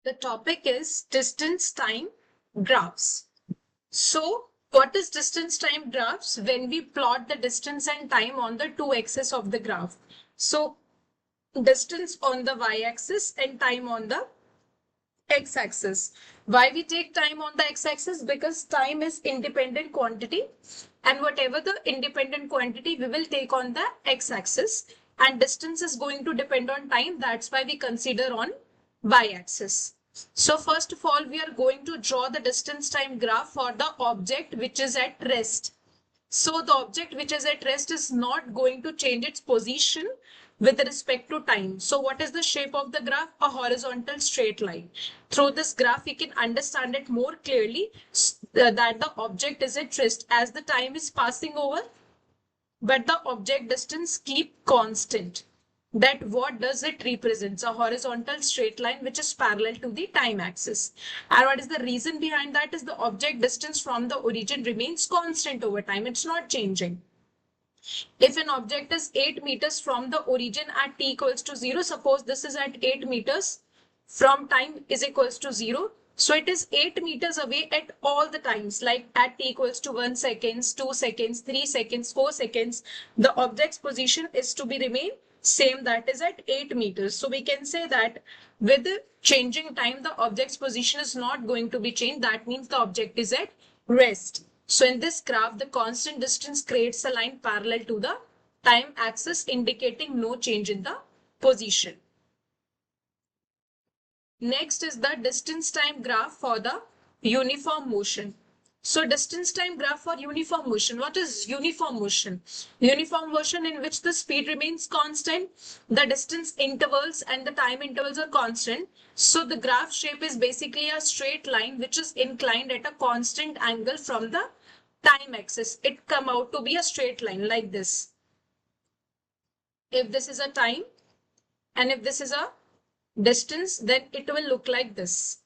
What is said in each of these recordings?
The topic is distance time graphs. So, what is distance time graphs? When we plot the distance and time on the two axes of the graph. So, distance on the y-axis and time on the x-axis. Why we take time on the x-axis? Because time is independent quantity, and whatever the independent quantity we will take on the x-axis, and distance is going to depend on time. That's why we consider on y-axis. So first of all, we are going to draw the distance time graph for the object which is at rest. So the object which is at rest is not going to change its position with respect to time. So what is the shape of the graph? A horizontal straight line. Through this graph, we can understand it more clearly that the object is at rest as the time is passing over, but the object distance keep constant. That what does it represents? A horizontal straight line which is parallel to the time axis. And what is the reason behind that? Is the object distance from the origin remains constant over time. It's not changing. If an object is 8 meters from the origin at t equals to 0, suppose this is at 8 meters from time is equals to 0. So it is 8 meters away at all the times, like at t equals to 1 seconds, 2 seconds, 3 seconds, 4 seconds. The object's position is to be remain same, that is at 8 meters. So we can say that with the changing time, the object's position is not going to be changed. That means the object is at rest. So in this graph, the constant distance creates a line parallel to the time axis indicating no change in the position. Next is the distance time graph for the uniform motion. So distance time graph for uniform motion. What is uniform motion? Uniform motion in which the speed remains constant, the distance intervals and the time intervals are constant. So the graph shape is basically a straight line which is inclined at a constant angle from the time axis. It come out to be a straight line like this. If this is a time and if this is a distance, then it will look like this.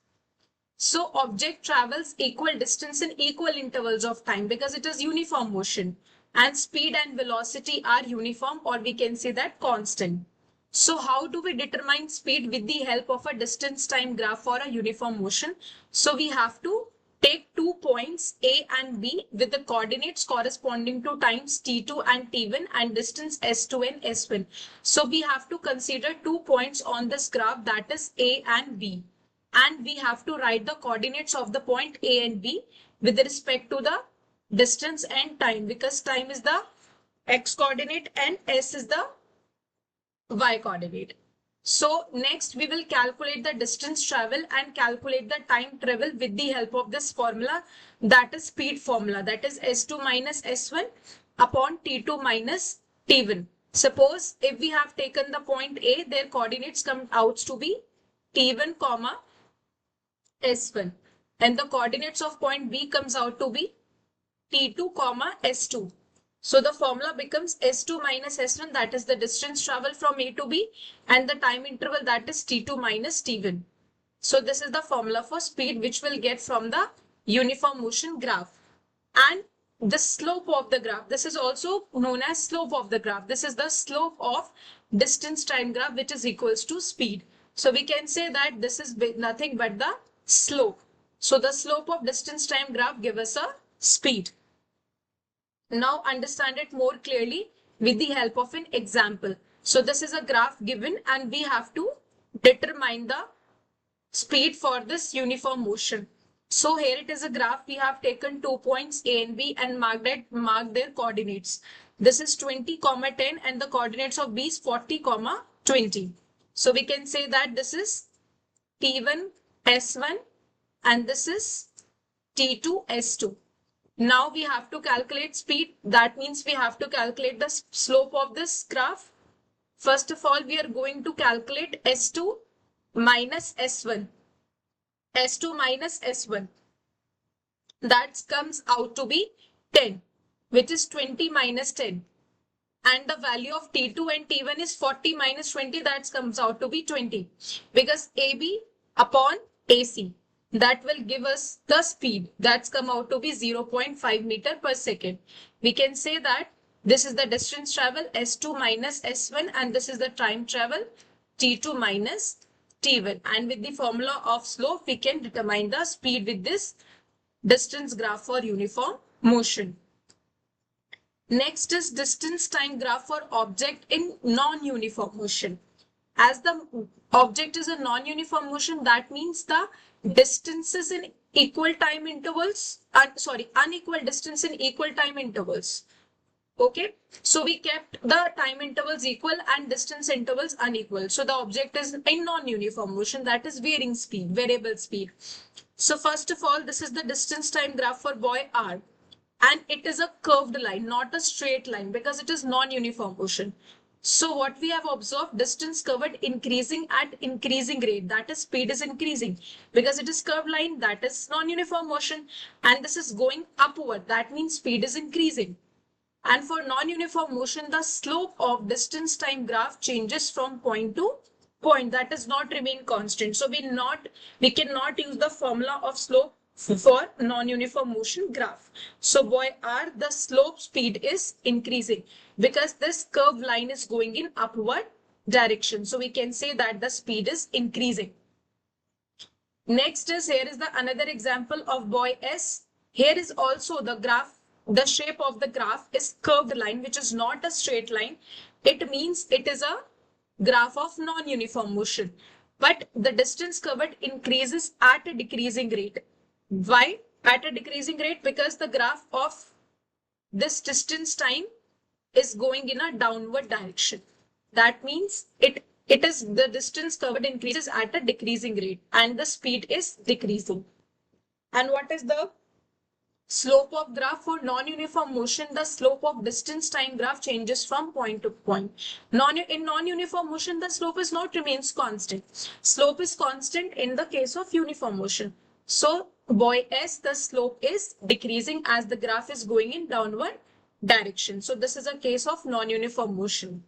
So object travels equal distance in equal intervals of time because it is uniform motion, and speed and velocity are uniform, or we can say that constant. So how do we determine speed with the help of a distance time graph for a uniform motion? So we have to take 2 points A and B with the coordinates corresponding to times t2 and t1 and distance s2 and s1. So we have to consider 2 points on this graph, that is A and B. And we have to write the coordinates of the point A and B with respect to the distance and time, because time is the x coordinate and s is the y coordinate. So next we will calculate the distance travel and calculate the time travel with the help of this formula, that is speed formula, that is s2 minus s1 upon t2 minus t1. Suppose if we have taken the point A, their coordinates come out to be t1 comma s1, and the coordinates of point B comes out to be t2 comma s2. So the formula becomes s2 minus s1, that is the distance travel from A to B, and the time interval, that is t2 minus t1. So this is the formula for speed which we'll get from the uniform motion graph. And the slope of the graph, this is also known as slope of the graph. This is the slope of distance time graph which is equals to speed. So we can say that this is nothing but the slope. So the slope of distance time graph gives us a speed. Now understand it more clearly with the help of an example. So this is a graph given and we have to determine the speed for this uniform motion. So here it is a graph. We have taken 2 points A and B and marked their coordinates. This is 20 comma 10 and the coordinates of B is 40 comma 20. So we can say that this is T1 S1 and this is T2 S2. Now we have to calculate speed. That means we have to calculate the slope of this graph. First of all, we are going to calculate S2 minus S1. S2 minus S1. That comes out to be 10, which is 20 minus 10. And the value of T2 and T1 is 40 minus 20. That comes out to be 20. Because AB upon AC. That will give us the speed. That's come out to be 0.5 meter per second. We can say that this is the distance travel S2 minus S1 and this is the time travel T2 minus t1, and with the formula of slope we can determine the speed with this distance graph for uniform motion. Next is distance time graph for object in non-uniform motion. As the object is a non-uniform motion, that means the distances in equal time intervals, unequal distance in equal time intervals. Okay, so we kept the time intervals equal and distance intervals unequal. So the object is in non-uniform motion, that is varying speed, variable speed. So first of all, this is the distance time graph for buoy R. And it is a curved line, not a straight line, because it is non-uniform motion. So what we have observed, distance covered increasing at increasing rate, that is speed is increasing because it is curved line, that is non-uniform motion, and this is going upward, that means speed is increasing. And for non-uniform motion, the slope of distance time graph changes from point to point, that does not remain constant. So we cannot use the formula of slope for non-uniform motion graph. So buoy R, the slope speed is increasing because this curved line is going in upward direction. So we can say that the speed is increasing. Next is, here is the another example of buoy S. Here is also the graph. The shape of the graph is curved line, which is not a straight line. It means it is a graph of non-uniform motion. But the distance covered increases at a decreasing rate. Why at a decreasing rate? Because the graph of this distance time is going in a downward direction. That means it is the distance covered increases at a decreasing rate and the speed is decreasing. And what is the slope of graph for non-uniform motion? The slope of distance time graph changes from point to point. In non-uniform motion, the slope is not remains constant. Slope is constant in the case of uniform motion. So buoy S, the slope is decreasing as the graph is going in downward direction. So this is a case of non-uniform motion.